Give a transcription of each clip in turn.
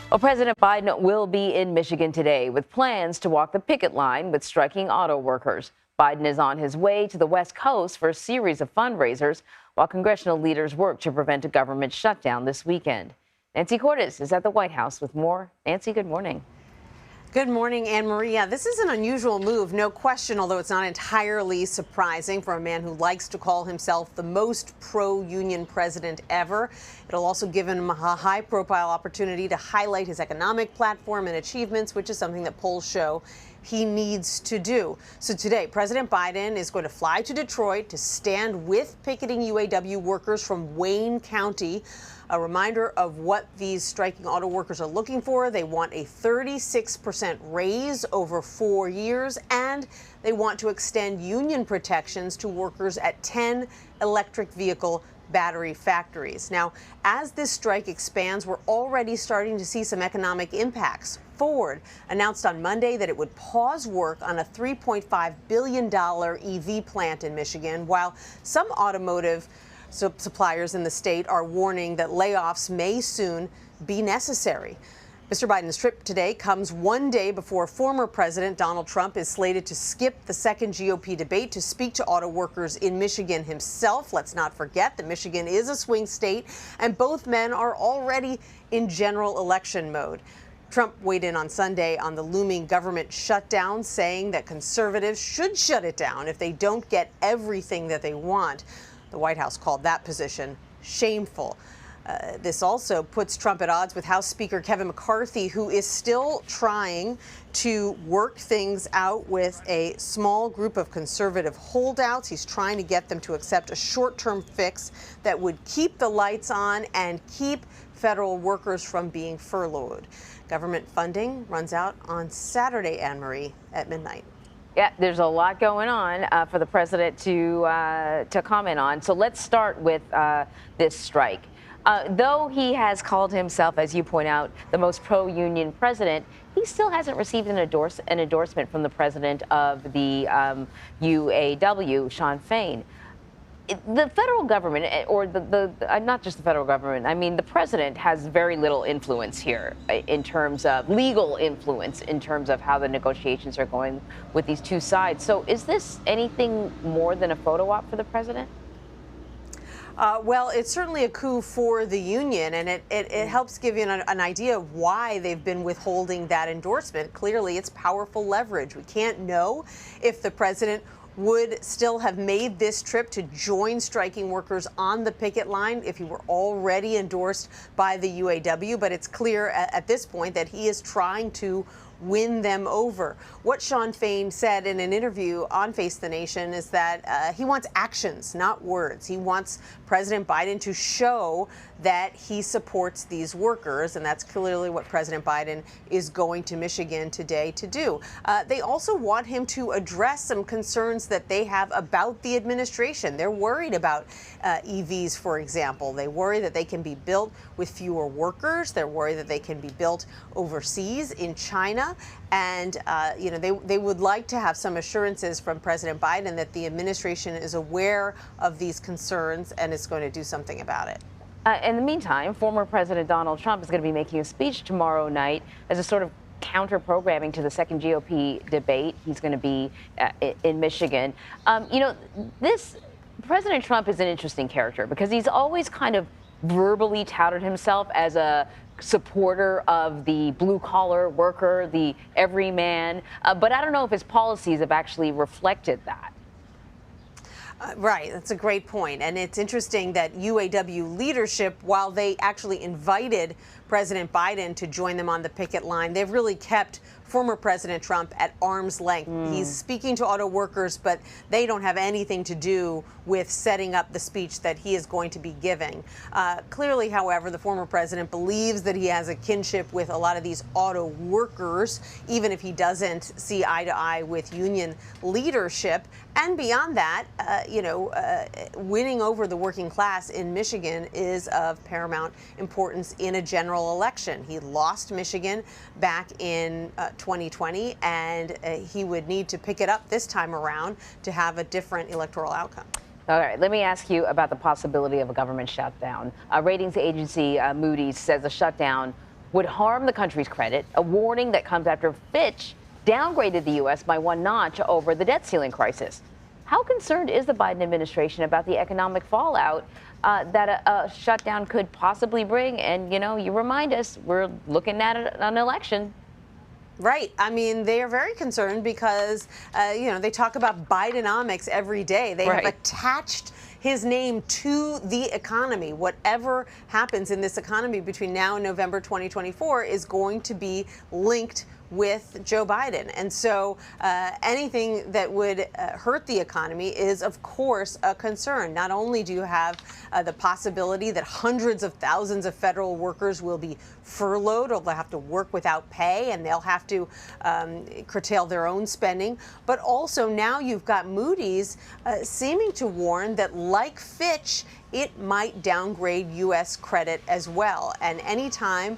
Well, President Biden will be in Michigan today with plans to walk the picket line with striking auto workers. Biden is on his way to the West Coast for a series of fundraisers while congressional leaders work to prevent a government shutdown this weekend. Nancy Cordes is at the White House with more. Nancy, good morning. Good morning, Anne Maria. This is an unusual move, no question, although it's not entirely surprising for a man who likes to call himself the most pro-union president ever. It'll also give him a high-profile opportunity to highlight his economic platform and achievements, which is something that polls show he needs to do. So today, President Biden is going to fly to Detroit to stand with picketing UAW workers from Wayne County. A reminder of what these striking auto workers are looking for. They want a 36% raise over 4 years, and they want to extend union protections to workers at 10 electric vehicle battery factories. Now, as this strike expands, we're already starting to see some economic impacts. Ford announced on Monday that it would pause work on a $3.5 billion EV plant in Michigan, while some automotive suppliers in the state are warning that layoffs may soon be necessary. Mr. Biden's trip today comes one day before former President Donald Trump is slated to skip the second GOP debate to speak to auto workers in Michigan himself. Let's not forget that Michigan is a swing state, and both men are already in general election mode. Trump weighed in on Sunday on the looming government shutdown, saying that conservatives should shut it down if they don't get everything that they want. The White House called that position shameful. This also puts Trump at odds with House Speaker Kevin McCarthy, who is still trying to work things out with a small group of conservative holdouts. He's trying to get them to accept a short-term fix that would keep the lights on and keep federal workers from being furloughed. Government funding runs out on Saturday, Anne Marie, at midnight. Yeah, there's a lot going on for the president to comment on. So let's start with this strike. Though he has called himself, as you point out, the most pro-union president, he still hasn't received an endorsement from the president of the UAW, Shawn Fain. The federal government, or not just the federal government, I mean, the president has very little influence here in terms of legal influence, in terms of how the negotiations are going with these two sides. So is this anything more than a photo op for the president? Well, it's certainly a coup for the union, and it helps give you an idea of why they've been withholding that endorsement. Clearly, it's powerful leverage. We can't know if the president would still have made this trip to join striking workers on the picket line if he were already endorsed by the UAW, but it's clear at this point that he is trying to win them over. What Shawn Fain said in an interview on Face the Nation is that he wants actions, not words. He wants President Biden to show that he supports these workers, and that's clearly what President Biden is going to Michigan today to do. They also want him to address some concerns that they have about the administration. They're worried about EVs, for example. They worry that they can be built with fewer workers. They're worried that they can be built overseas in China. And, they would like to have some assurances from President Biden that the administration is aware of these concerns and is going to do something about it. In the meantime, former President Donald Trump is going to be making a speech tomorrow night as a sort of counter-programming to the second GOP debate. He's going to be in Michigan. President Trump is an interesting character because he's always kind of verbally touted himself as a supporter of the blue-collar worker, the everyman, but I don't know if his policies have actually reflected that. Right. That's a great point. And it's interesting that UAW leadership, while they actually invited President Biden to join them on the picket line, they've really kept former President Trump at arm's length. He's speaking to auto workers, but they don't have anything to do with setting up the speech that he is going to be giving. Clearly, however, the former president believes that he has a kinship with a lot of these auto workers, even if he doesn't see eye to eye with union leadership. And beyond that, winning over the working class in Michigan is of paramount importance in a general election. He lost Michigan back in 2020, and he would need to pick it up this time around to have a different electoral outcome. All right, let me ask you about the possibility of a government shutdown. Ratings agency Moodys says a shutdown would harm the country's credit, a warning that comes after Fitch downgraded the U.S. by one notch over the debt ceiling crisis. How concerned is the Biden administration about the economic fallout that a shutdown could possibly bring? And, you remind us, we're looking at an election. Right. I mean, they are very concerned because, they talk about Bidenomics every day. They have attached his name to the economy. Whatever happens in this economy between now and November 2024 is going to be linked with Joe Biden. And so anything that would hurt the economy is, of course, a concern. Not only do you have the possibility that hundreds of thousands of federal workers will be furloughed, or they'll have to work without pay, and they'll have to curtail their own spending, but also now you've got Moody's seeming to warn that, like Fitch, it might downgrade U.S. credit as well. And anytime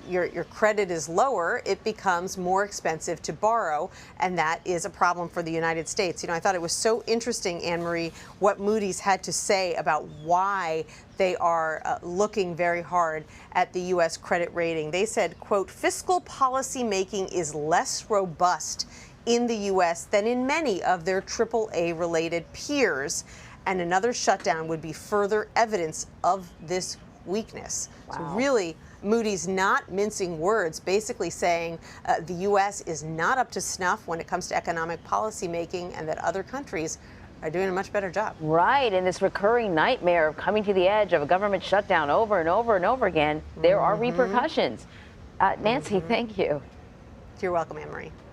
your credit is lower, it becomes more expensive to borrow, and that is a problem for the United States. I thought it was so interesting, Anne-Marie, what Moody's had to say about why they are looking very hard at the U.S. credit rating. They said, quote, fiscal policy making is less robust in the U.S. than in many of their AAA-related peers, and another shutdown would be further evidence of this weakness. Wow. So really, Moody's not mincing words, basically saying the U.S. is not up to snuff when it comes to economic policy making, and that other countries are doing a much better job. Right, and this recurring nightmare of coming to the edge of a government shutdown over and over and over again, there are repercussions. Nancy, thank you. You're welcome, Anne-Marie.